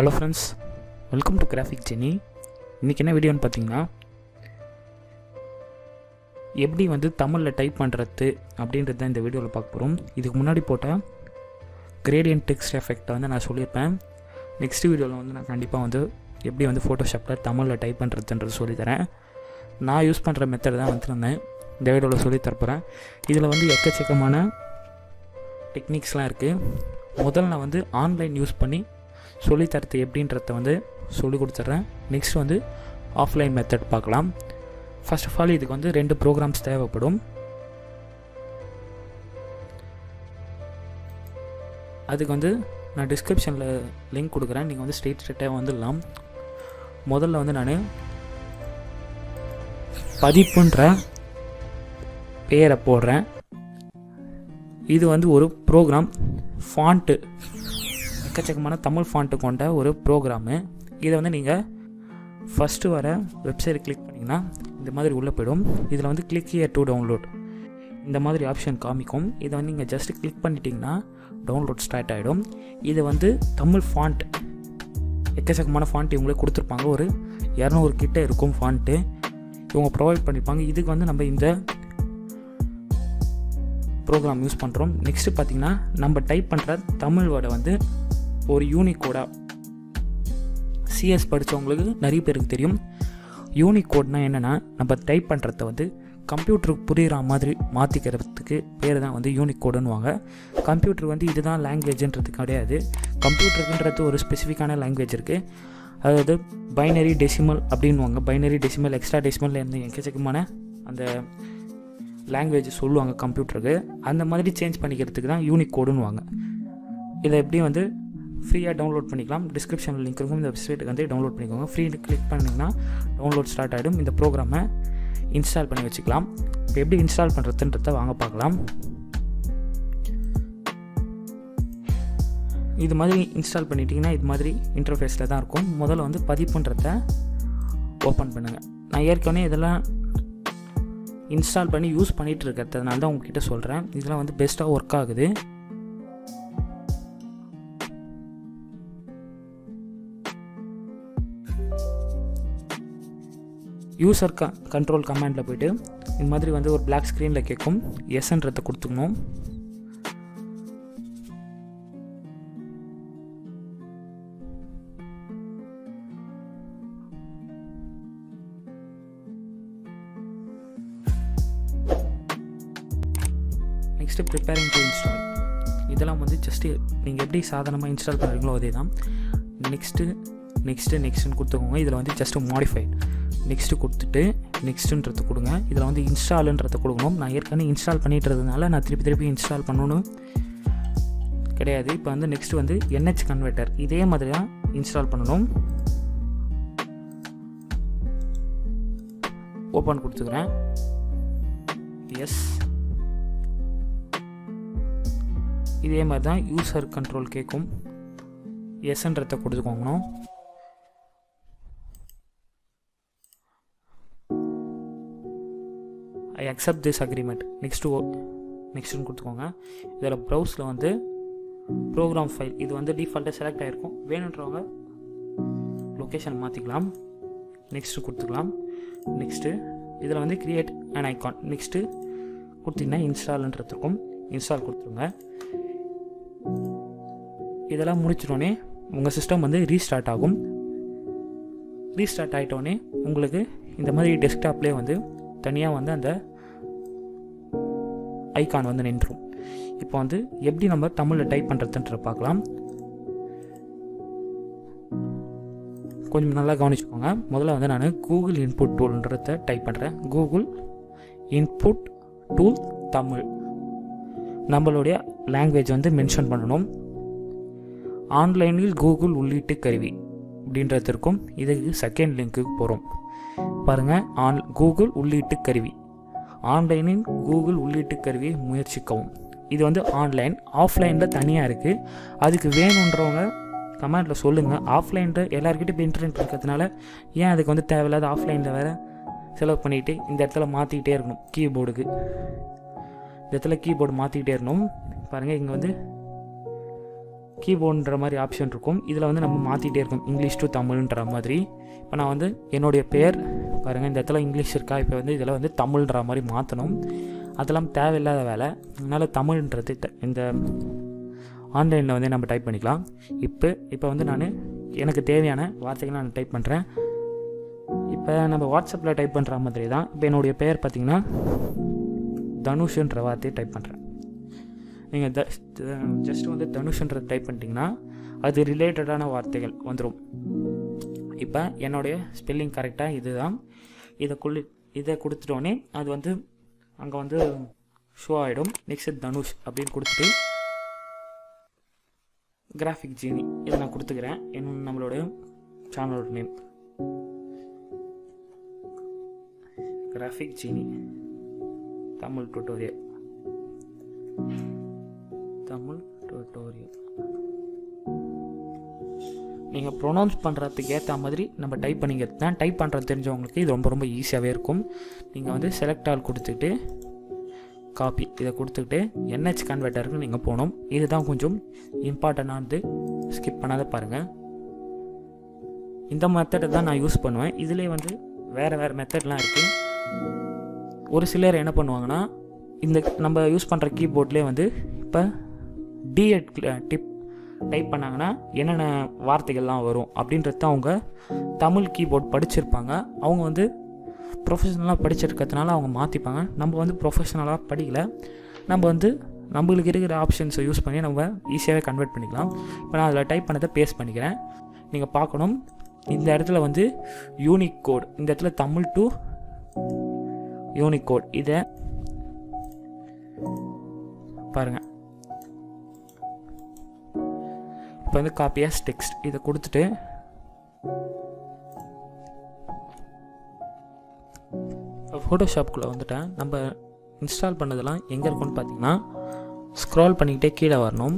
Hello friends, welcome to GraphicGenie. இன்றைக்கி என்ன வீடியோன்னு பார்த்தீங்கன்னா, எப்படி தமிழில் டைப் பண்ணுறது அப்படின்றது தான் இந்த வீடியோவில் பார்க்க போகிறோம். இதுக்கு முன்னாடி போட்ட கிரேடியன்ட் டெக்ஸ்ட் எஃபெக்டை நான் சொல்லியிருப்பேன். நெக்ஸ்ட் வீடியோவில் நான் கண்டிப்பாக எப்படி ஃபோட்டோஷாப்பில் தமிழில் டைப் பண்ணுறதுன்றது சொல்லித்தரேன். நான் யூஸ் பண்ணுற மெத்தட் தான் நான் இந்த வீடியோவில் சொல்லித்தரப்போகிறேன். இதில் எக்கச்சக்கமான டெக்னிக்ஸ்லாம் இருக்குது. முதல்ல நான் ஆன்லைன் யூஸ் பண்ணி சொல்லித்தரது எப்படின்றத சொல்லி கொடுத்துட்றேன். நெக்ஸ்ட் ஆஃப்லைன் மெத்தட் பார்க்கலாம். ஃபர்ஸ்ட் ஆஃப் ஆல் இதுக்கு 2 ப்ரோக்ராம்ஸ் தேவைப்படும். அதுக்கு நான் டிஸ்கிரிப்ஷனில் லிங்க் கொடுக்குறேன். நீங்கள் ஸ்ட்ரெயிட்டாக வந்துடலாம். முதல்ல நான் பதிப்புன்ற பேரை போடுறேன். இது ஒரு ப்ரோக்ராம் ஃபாண்ட்டு, எக்கச்சக்கமான தமிழ் ஃபாண்ட்டு கொண்ட ஒரு ப்ரோக்ராமு. இதை நீங்கள் ஃபஸ்ட்டு வர வெப்சைட் கிளிக் பண்ணிங்கன்னா இந்த மாதிரி உள்ளே போய்டும். இதில் கிளிக் ஹியர் டு டவுன்லோட் இந்த மாதிரி ஆப்ஷன் காமிக்கும். இதை நீங்கள் ஜஸ்ட்டு கிளிக் பண்ணிட்டீங்கன்னா டவுன்லோட் ஸ்டார்ட் ஆகிடும். இது தமிழ் ஃபாண்ட், எக்கச்சக்கமான ஃபாண்ட் இவங்களே கொடுத்துருப்பாங்க. ஒரு 200 கிட்ட இருக்கும் ஃபாண்ட்டு இவங்க ப்ரொவைட் பண்ணியிருப்பாங்க. இதுக்கு நம்ம இந்த ப்ரோக்ராம் யூஸ் பண்ணுறோம். நெக்ஸ்ட்டு பார்த்திங்கன்னா, நம்ம டைப் பண்ணுற தமிழ் வேர்டை ஒரு யூனிகோடாக, சிஎஸ் படித்தவங்களுக்கு நிறைய பேருக்கு தெரியும். யூனிகோட்னால் என்னென்னா, நம்ம டைப் பண்ணுறத கம்ப்யூட்டருக்கு புரிகிற மாதிரி மாற்றிக்கிறதுக்கு பேர் தான் யூனிகோடுன்னுவாங்க. கம்ப்யூட்டர் இதுதான் லாங்குவேஜ்ன்றது கிடையாது. கம்ப்யூட்டருக்குன்றது ஒரு ஸ்பெசிஃபிக்கான லாங்குவேஜ் இருக்குது. அதாவது பைனரி டெசிமல் அப்படின்வாங்க. பைனரி டெசிமல், எக்ஸ்ட்ரா டெசிமல் எக்கச்சக்கமான அந்த லாங்குவேஜ் சொல்லுவாங்க கம்ப்யூட்டருக்கு. அந்த மாதிரி சேஞ்ச் பண்ணிக்கிறதுக்கு தான் யூனிகோடுன்னுவாங்க. இதை எப்படி ஃப்ரீயாக டவுன்லோட் பண்ணிக்கலாம். டிஸ்கிரிப்ஷனில் லிங்க் இருக்கும். இந்த வெப்சைட்டுக்கு டவுன்லோட் பண்ணிக்கோங்க. ஃப்ரீ கிளிக் பண்ணிங்கன்னா டவுன்லோட் ஸ்டார்ட் ஆகிடும். இந்த ப்ரோக்ராமை இன்ஸ்டால் பண்ணி வச்சுக்கலாம். இப்போ எப்படி இன்ஸ்டால் பண்ணுறதுன்றத வாங்க பார்க்கலாம். இது மாதிரி இன்ஸ்டால் பண்ணிட்டீங்கன்னா இது மாதிரி இன்டர்ஃபேஸில் தான் இருக்கும். முதல்ல பதிப்புன்றத ஓப்பன் பண்ணுங்கள். நான் ஏற்கனவே இதெல்லாம் இன்ஸ்டால் பண்ணி யூஸ் பண்ணிகிட்டு இருக்கிறதுனால தான் உங்ககிட்ட சொல்கிறேன். இதெல்லாம் பெஸ்ட்டாக ஒர்க் ஆகுது. யூசர் கண்ட்ரோல் கமாண்டில் போய்ட்டு இந்த மாதிரி ஒரு பிளாக் ஸ்க்ரீனில் கேட்கும். எஸ்ன்றதை கொடுத்துக்கணும். Next preparing to install. இதெல்லாம் ஜஸ்ட்டு நீங்கள் எப்படி சாதாரணமாக இன்ஸ்டால் பண்ணுறீங்களோ அதே தான். நெக்ஸ்ட்டுன்னு கொடுத்துக்கோங்க. இதில் ஜஸ்ட்டு மாடிஃபைட் நெக்ஸ்ட்டு கொடுத்துட்டு நெக்ஸ்ட்டுன்றது கொடுங்க. இதில் இன்ஸ்டாலுன்றதை கொடுக்கணும். நான் ஏற்கனவே இன்ஸ்டால் பண்ணிட்டுறதுனால நான் திருப்பி இன்ஸ்டால் பண்ணணும் கிடையாது. இப்போ நெக்ஸ்ட்டு NH கன்வெர்ட்டர் இதே மாதிரி தான் இன்ஸ்டால் பண்ணணும். ஓப்பன் கொடுத்துக்கிறேன். எஸ், இதே மாதிரி தான் யூசர் கண்ட்ரோல் கேட்கும். எஸ்ன்றதை கொடுத்துக்கோங்கணும். I accept this agreement. நெக்ஸ்ட்டுன்னு கொடுத்துக்கோங்க. இதில் ப்ரௌஸில் ப்ரோக்ராம் ஃபைல் இது டிஃபால்ட்டாக செலக்ட் ஆகிருக்கும். வேணுன்றவங்க லொக்கேஷன் மாற்றிக்கலாம். நெக்ஸ்ட்டு கொடுத்துக்கலாம். நெக்ஸ்ட்டு இதில் கிரியேட் அன் ஐகான் நெக்ஸ்ட்டு கொடுத்தீங்கன்னா இன்ஸ்டால்ன்றதுக்கும் இன்ஸ்டால் கொடுத்துருங்க. இதெல்லாம் முடிச்சிட்டோன்னே உங்கள் சிஸ்டம் ரீஸ்டார்ட் ஆகும். ரீஸ்டார்ட் ஆகிட்டோன்னே உங்களுக்கு இந்த மாதிரி டெஸ்க்டாப்லேயே தனியாக அந்த ஐகான் நின்றுடும். இப்போ எப்படி நம்ம தமிழில் டைப் பண்ணுறதுன்ற பார்க்கலாம். கொஞ்சம் நல்லா கவனிச்சுக்கோங்க. முதல்ல நான் கூகுள் இன்புட் டூல்ன்றதை டைப் பண்ணுறேன். Google input tool Tamil. நம்மளுடைய லாங்குவேஜ் மென்ஷன் பண்ணணும். ஆன்லைனில் கூகுள் உள்ளீட்டு கருவி அப்படின்றதுக்கும் இதுக்கு செகண்ட் லிங்க்குக்கு போகிறோம். பாருங்கள், கூகுள் உள்ளீட்டு கருவி, ஆன்லைனில் கூகுள் உள்ளீட்டு கருவியை முயற்சிக்கவும். இது ஆன்லைன். ஆஃப்லைனில் தனியாக இருக்குது. அதுக்கு வேணுன்றவங்க கமெண்டில் சொல்லுங்கள். ஆஃப்லைனில் எல்லாருக்கிட்டும் இப்போ இன்டர்நெட் இருக்கிறதுனால ஏன் அதுக்கு தேவையில்லாத ஆஃப்லைனில் வேறு செலவு பண்ணிக்கிட்டு இந்த இடத்துல மாற்றிக்கிட்டே இருக்கணும். கீபோர்டுக்கு இந்த இடத்துல கீபோர்டு மாற்றிக்கிட்டே இருக்கணும். பாருங்கள், இங்கே கீபோர்டுன்ற மாதிரி ஆப்ஷன் இருக்கும். இதில் வந்து நம்ம மாற்றிட்டே இருக்கும் இங்கிலீஷ் டு தமிழ்ன்ற மாதிரி. இப்போ நான் வந்து என்னுடைய பேர் பாருங்கள், இந்த இடத்துல இங்கிலீஷ் இருக்கா, இப்போ வந்து இதில் வந்து தமிழ்ன்ற மாதிரி மாற்றணும். அதெல்லாம் தேவையில்லாத வேலை. அதனால் தமிழ்ன்றது இந்த ஆன்லைனில் வந்து நம்ம டைப் பண்ணிக்கலாம். இப்போ வந்து நான் எனக்கு தேவையான வார்த்தைகளை நான் டைப் பண்ணுறேன். இப்போ நம்ம வாட்ஸ்அப்பில் டைப் பண்ணுற மாதிரி தான். இப்போ என்னுடைய பெயர் பார்த்திங்கன்னா தனுஷுன்ற வார்த்தையை டைப் பண்ணுறேன். நீங்கள் ஜஸ்ட் வந்து தனுஷுன்றது டைப் பண்ணிட்டீங்கன்னா அது ரிலேட்டடான வார்த்தைகள் வந்துடும். இப்போ என்னுடைய ஸ்பெல்லிங் கரெக்டாக இது தான். இதை கொடுத்துட்டோன்னே அது வந்து அங்கே வந்து ஷோ ஆகிடும். நெக்ஸ்ட் தனுஷ் அப்படின்னு கொடுத்துட்டு GraphicGenie இதை நான் கொடுத்துக்கிறேன். நம்மளோட சேனலோட நேம் GraphicGenie தமிழ் டுட்டோரியல். நீங்கள் ப்ரொனவுன்ஸ் பண்ணுறதுக்கு ஏற்ற மாதிரி நம்ம டைப் பண்ணிக்கிறது தான். டைப் பண்ணுறது தெரிஞ்சவங்களுக்கு இது ரொம்ப ரொம்ப ஈஸியாகவே இருக்கும். நீங்கள் வந்து செலக்ட் ஆல் கொடுத்துக்கிட்டு காப்பி இதை கொடுத்துக்கிட்டு NH கன்வெர்ட்டருக்கு நீங்கள் போகணும். இதுதான் கொஞ்சம் இம்பார்ட்டண்டானது, ஸ்கிப் பண்ணாத பாருங்கள். இந்த மெத்தடை தான் நான் யூஸ் பண்ணுவேன். இதிலே வந்து வேறு மெத்தட்லாம் இருக்குது. ஒரு சிலர் என்ன பண்ணுவாங்கன்னா, இந்த நம்ம யூஸ் பண்ணுற கீபோர்ட்லேயே வந்து இப்போ D8 டிப் டைப் பண்ணாங்கன்னா என்னென்ன வார்த்தைகள்லாம் வரும் அப்படின்றது அவங்க தமிழ் கீபோர்ட் படிச்சிருப்பாங்க. அவங்க வந்து ப்ரொஃபஷனலாக படிச்சிருக்கிறதுனால அவங்க மாற்றிப்பாங்க. நம்ம வந்து ப்ரொஃபஷனலாக படிக்கலை. நம்ம வந்து நம்மளுக்கு இருக்கிற ஆப்ஷன்ஸை யூஸ் பண்ணி நம்ம ஈஸியாகவே கன்வெர்ட் பண்ணிக்கலாம். இப்போ நான் அதில் டைப் பண்ணதை பேஸ்ட் பண்ணிக்கிறேன். நீங்கள் பார்க்கணும், இந்த இடத்துல வந்து யூனிக் கோட், இந்த இடத்துல தமிழ் டு யூனிக் கோட், இதை பாருங்கள். இப்போ வந்து காப்பியாஸ் டெக்ஸ்ட் இதை கொடுத்துட்டு ஃபோட்டோஷாப்புக்குள்ளே வந்துட்டேன். நம்ம இன்ஸ்டால் பண்ணதெல்லாம் எங்கே இருக்குன்னு பார்த்தீங்கன்னா ஸ்க்ரால் பண்ணிக்கிட்டே கீழே வரணும்.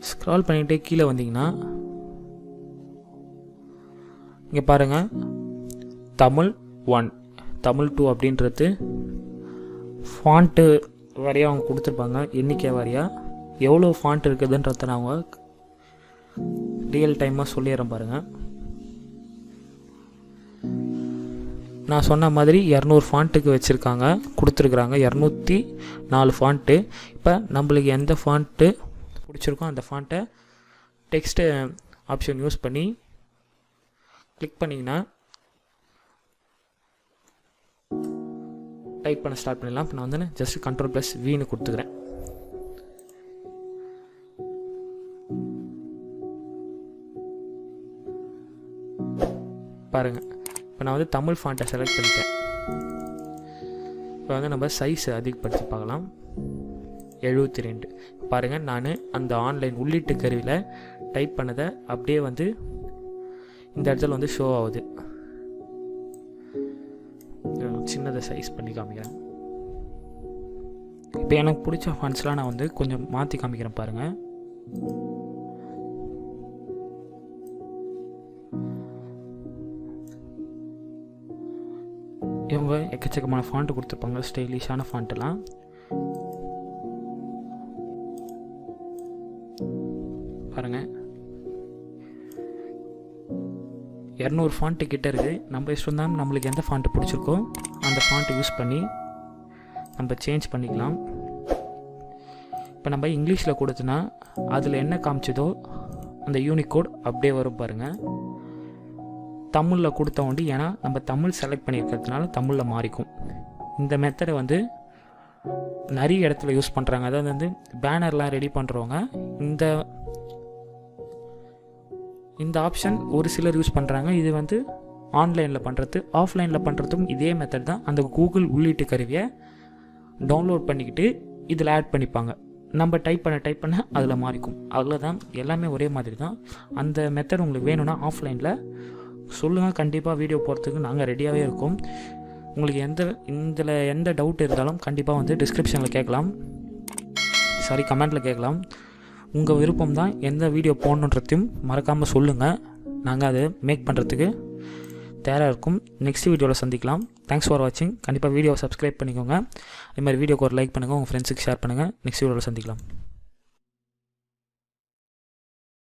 ஸ்க்ரால் பண்ணிக்கிட்டே கீழே வந்தீங்கன்னா இங்கே பாருங்கள், தமிழ் 1 தமிழ் 2 அப்படின்றது ஃபாண்ட்டு வரையாக அவங்க கொடுத்துருப்பாங்க. எண்ணிக்கை வரையாக எவ்வளோ ஃபாண்ட் இருக்குதுன்றத நான் அவங்க ரியல் டைமாக சொல்லிடுறேன் பாருங்கள். நான் சொன்ன மாதிரி 200 ஃபாண்ட்டுக்கு வச்சுருக்காங்க, கொடுத்துருக்குறாங்க 204 ஃபாண்ட்டு. இப்போ நம்மளுக்கு எந்த ஃபாண்ட்டு பிடிச்சிருக்கோ அந்த ஃபாண்ட்டை டெக்ஸ்ட்டு ஆப்ஷன் யூஸ் பண்ணி கிளிக் பண்ணிங்கன்னா டைப் பண்ண ஸ்டார்ட் பண்ணிடலாம். இப்போ நான் வந்து ஜஸ்ட் Ctrl+Vன்னு கொடுத்துக்கிறேன். பாருங்கள், இப்போ நான் வந்து தமிழ் ஃபாண்ட்டை செலக்ட் பண்ணிட்டேன். இப்போ வந்து நம்ம சைஸ் அதிகப்படுத்தி பார்க்கலாம். 72. பாருங்கள், நான் அந்த ஆன்லைன் உள்ளீட்டு கருவியில் டைப் பண்ணதை அப்படியே வந்து இந்த இடத்துல வந்து ஷோ ஆகுது. சின்னதை சைஸ் பண்ணி காமிக்கிறேன். இப்போ எனக்கு பிடிச்ச ஃபாண்ட்ஸ்லாம் நான் வந்து கொஞ்சம் மாற்றி காமிக்கிறேன் பாருங்கள். இவங்க எக்கச்சக்கமான ஃபாண்ட்டு கொடுத்துருப்பாங்க, ஸ்டைலிஷான ஃபாண்ட்டெல்லாம். பாருங்கள், 200 ஃபாண்ட்டு கிட்டே இருக்குது. நம்ம இஷ்டம் தான், நம்மளுக்கு எந்த ஃபாண்ட்டு பிடிச்சிருக்கோ அந்த ஃபாண்ட்டு யூஸ் பண்ணி நம்ம சேஞ்ச் பண்ணிக்கலாம். இப்போ நம்ம இங்கிலீஷில் கொடுத்தோன்னா அதில் என்ன காமிச்சதோ அந்த யூனிகோட் அப்படியே வரும் பாருங்கள். தமிழில் கொடுத்த ஒண்டி, ஏன்னா நம்ம தமிழ் செலக்ட் பண்ணியிருக்கிறதுனால தமிழில் மாறிக்கும். இந்த மெத்தடை வந்து நிறைய இடத்துல யூஸ் பண்ணுறாங்க. அதாவது வந்து பேனர்லாம் ரெடி பண்ணுறவங்க இந்த ஆப்ஷன் ஒரு சிலர் யூஸ் பண்ணுறாங்க. இது வந்து ஆன்லைனில் பண்ணுறது, ஆஃப்லைனில் பண்ணுறதுக்கும் இதே மெத்தட் தான். அந்த கூகுள் உள்ளீட்டு கருவியை டவுன்லோட் பண்ணிக்கிட்டு இதில் ஆட் பண்ணிப்பாங்க. நம்ம டைப் பண்ண அதில் மாறிக்கும். அவ்வளோதான், எல்லாமே ஒரே மாதிரி தான். அந்த மெத்தட் உங்களுக்கு வேணும்னா ஆஃப்லைனில் சொல்லுங்கள், கண்டிப்பாக வீடியோ போகிறதுக்கு நாங்கள் ரெடியாகவே இருக்கோம். உங்களுக்கு இதில் எந்த டவுட் இருந்தாலும் கண்டிப்பாக வந்து டிஸ்கிரிப்ஷனில் கேட்கலாம், கமெண்ட்டில் கேட்கலாம். உங்கள் விருப்பம் தான், எந்த வீடியோ போடணுன்றதையும் மறக்காமல் சொல்லுங்கள். நாங்கள் அதை மேக் பண்ணுறதுக்கு தயாராக இருக்கும். நெக்ஸ்ட் வீடியோவில் சந்திக்கலாம். தேங்க்ஸ் ஃபார் வாட்சிங். கண்டிப்பாக வீடியோவை சப்ஸ்கிரைப் பண்ணிக்கோங்க. அதே மாதிரி வீடியோக்கு ஒரு லைக் பண்ணுங்கள், உங்கள் ஃப்ரெண்ட்ஸுக்கு ஷேர் பண்ணுங்கள். நெக்ஸ்ட் வீடியோவில் சந்திக்கலாம்.